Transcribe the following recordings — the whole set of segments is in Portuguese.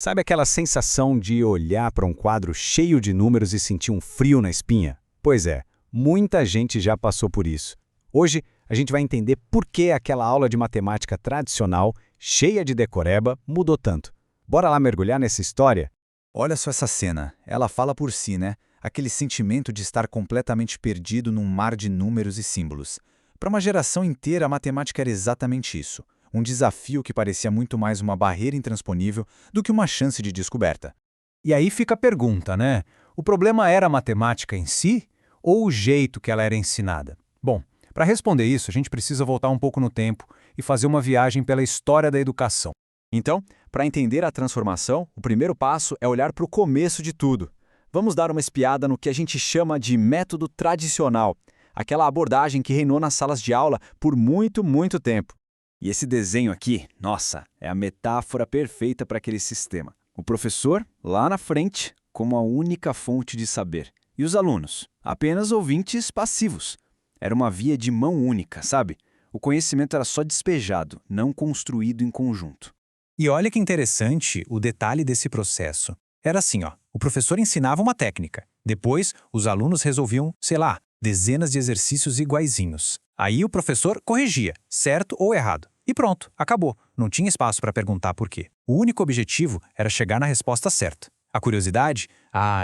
Sabe aquela sensação de olhar para um quadro cheio de números e sentir um frio na espinha? Pois é, muita gente já passou por isso. Hoje, a gente vai entender por que aquela aula de matemática tradicional, cheia de decoreba, mudou tanto. Bora lá mergulhar nessa história? Olha só essa cena, ela fala por si, né? Aquele sentimento de estar completamente perdido num mar de números e símbolos. Para uma geração inteira, a matemática era exatamente isso. Um desafio que parecia muito mais uma barreira intransponível do que uma chance de descoberta. E aí fica a pergunta, né? O problema era a matemática em si ou o jeito que ela era ensinada? Bom, para responder isso, a gente precisa voltar um pouco no tempo e fazer uma viagem pela história da educação. Então, para entender a transformação, o primeiro passo é olhar para o começo de tudo. Vamos dar uma espiada no que a gente chama de método tradicional, aquela abordagem que reinou nas salas de aula por muito tempo. E esse desenho aqui, nossa, é a metáfora perfeita para aquele sistema. O professor, lá na frente, como a única fonte de saber. E os alunos, apenas ouvintes passivos. Era uma via de mão única, sabe? O conhecimento era só despejado, não construído em conjunto. E olha que interessante o detalhe desse processo. Era assim, ó, o professor ensinava uma técnica. Depois, os alunos resolviam, sei lá, dezenas de exercícios iguaizinhos. Aí o professor corrigia, certo ou errado. E pronto, acabou. Não tinha espaço para perguntar por quê. O único objetivo era chegar na resposta certa. A curiosidade?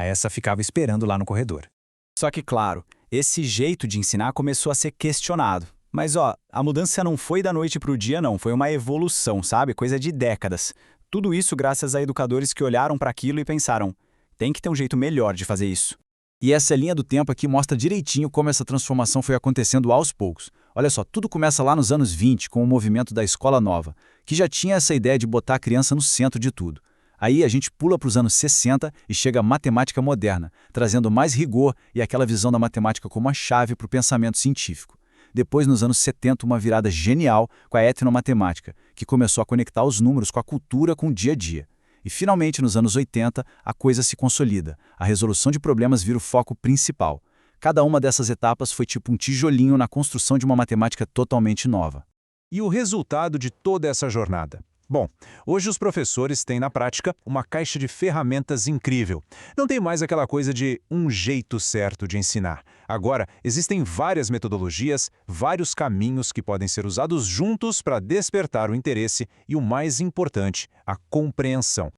Essa ficava esperando lá no corredor. Só que, claro, esse jeito de ensinar começou a ser questionado. Mas, a mudança não foi da noite para o dia, não. Foi uma evolução, sabe? Coisa de décadas. Tudo isso graças a educadores que olharam para aquilo e pensaram, tem que ter um jeito melhor de fazer isso. E essa linha do tempo aqui mostra direitinho como essa transformação foi acontecendo aos poucos. Olha só, tudo começa lá nos anos 20 com o movimento da Escola Nova, que já tinha essa ideia de botar a criança no centro de tudo. Aí a gente pula para os anos 60 e chega a matemática moderna, trazendo mais rigor e aquela visão da matemática como a chave para o pensamento científico. Depois, nos anos 70, uma virada genial com a etnomatemática, que começou a conectar os números com a cultura, com o dia a dia. E, finalmente, nos anos 80, a coisa se consolida. A resolução de problemas vira o foco principal. Cada uma dessas etapas foi tipo um tijolinho na construção de uma matemática totalmente nova. E o resultado de toda essa jornada? Bom, hoje os professores têm na prática uma caixa de ferramentas incrível. Não tem mais aquela coisa de um jeito certo de ensinar. Agora, existem várias metodologias, vários caminhos que podem ser usados juntos para despertar o interesse e, o mais importante, a compreensão.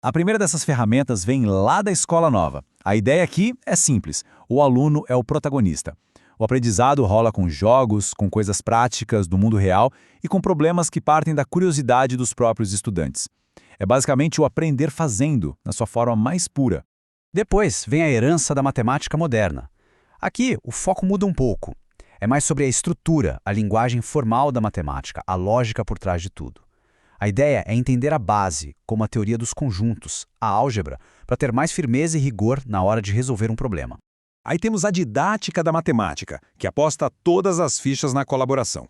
A primeira dessas ferramentas vem lá da Escola Nova. A ideia aqui é simples: o aluno é o protagonista. O aprendizado rola com jogos, com coisas práticas do mundo real e com problemas que partem da curiosidade dos próprios estudantes. É basicamente o aprender fazendo, na sua forma mais pura. Depois vem a herança da matemática moderna. Aqui, o foco muda um pouco. É mais sobre a estrutura, a linguagem formal da matemática, a lógica por trás de tudo. A ideia é entender a base, como a teoria dos conjuntos, a álgebra, para ter mais firmeza e rigor na hora de resolver um problema. Aí temos a didática da matemática, que aposta todas as fichas na colaboração.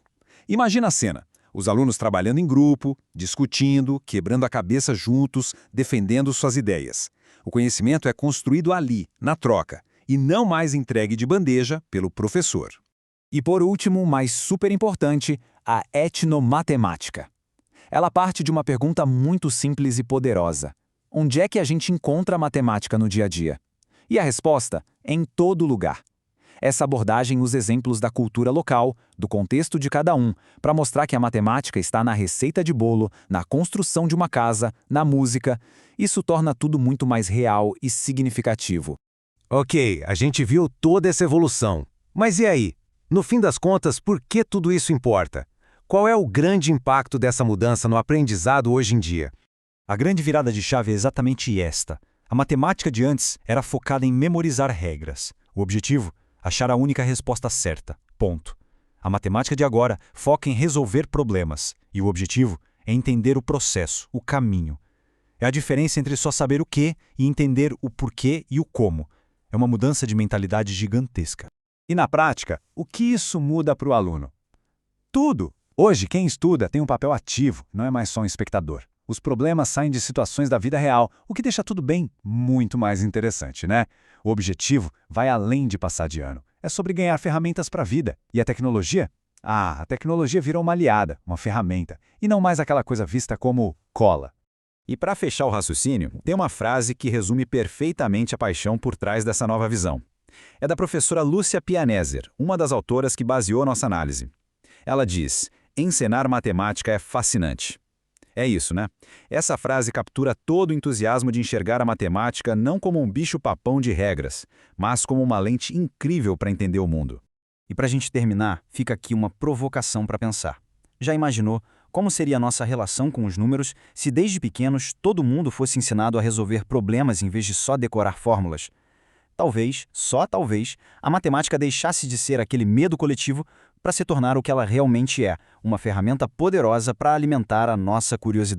Imagina a cena: os alunos trabalhando em grupo, discutindo, quebrando a cabeça juntos, defendendo suas ideias. O conhecimento é construído ali, na troca, e não mais entregue de bandeja pelo professor. E por último, mas super importante, a etnomatemática. Ela parte de uma pergunta muito simples e poderosa: onde é que a gente encontra a matemática no dia a dia? E a resposta é em todo lugar. Essa abordagem usa exemplos da cultura local, do contexto de cada um, para mostrar que a matemática está na receita de bolo, na construção de uma casa, na música. Isso torna tudo muito mais real e significativo. Ok, a gente viu toda essa evolução. Mas e aí? No fim das contas, por que tudo isso importa? Qual é o grande impacto dessa mudança no aprendizado hoje em dia? A grande virada de chave é exatamente esta. A matemática de antes era focada em memorizar regras. O objetivo? Achar a única resposta certa. Ponto. A matemática de agora foca em resolver problemas. E o objetivo é entender o processo, o caminho. É a diferença entre só saber o que e entender o porquê e o como. É uma mudança de mentalidade gigantesca. E na prática, o que isso muda para o aluno? Tudo! Hoje, quem estuda tem um papel ativo, não é mais só um espectador. Os problemas saem de situações da vida real, o que deixa tudo bem muito mais interessante, né? O objetivo vai além de passar de ano. É sobre ganhar ferramentas para a vida. E a tecnologia? A tecnologia virou uma aliada, uma ferramenta, e não mais aquela coisa vista como cola. E para fechar o raciocínio, tem uma frase que resume perfeitamente a paixão por trás dessa nova visão. É da professora Lúcia Pianeser, uma das autoras que baseou nossa análise. Ela diz: encenar matemática é fascinante. É isso, né? Essa frase captura todo o entusiasmo de enxergar a matemática não como um bicho-papão de regras, mas como uma lente incrível para entender o mundo. E para a gente terminar, fica aqui uma provocação para pensar. Já imaginou como seria a nossa relação com os números se desde pequenos todo mundo fosse ensinado a resolver problemas em vez de só decorar fórmulas? Talvez, só talvez, a matemática deixasse de ser aquele medo coletivo para se tornar o que ela realmente é, uma ferramenta poderosa para alimentar a nossa curiosidade.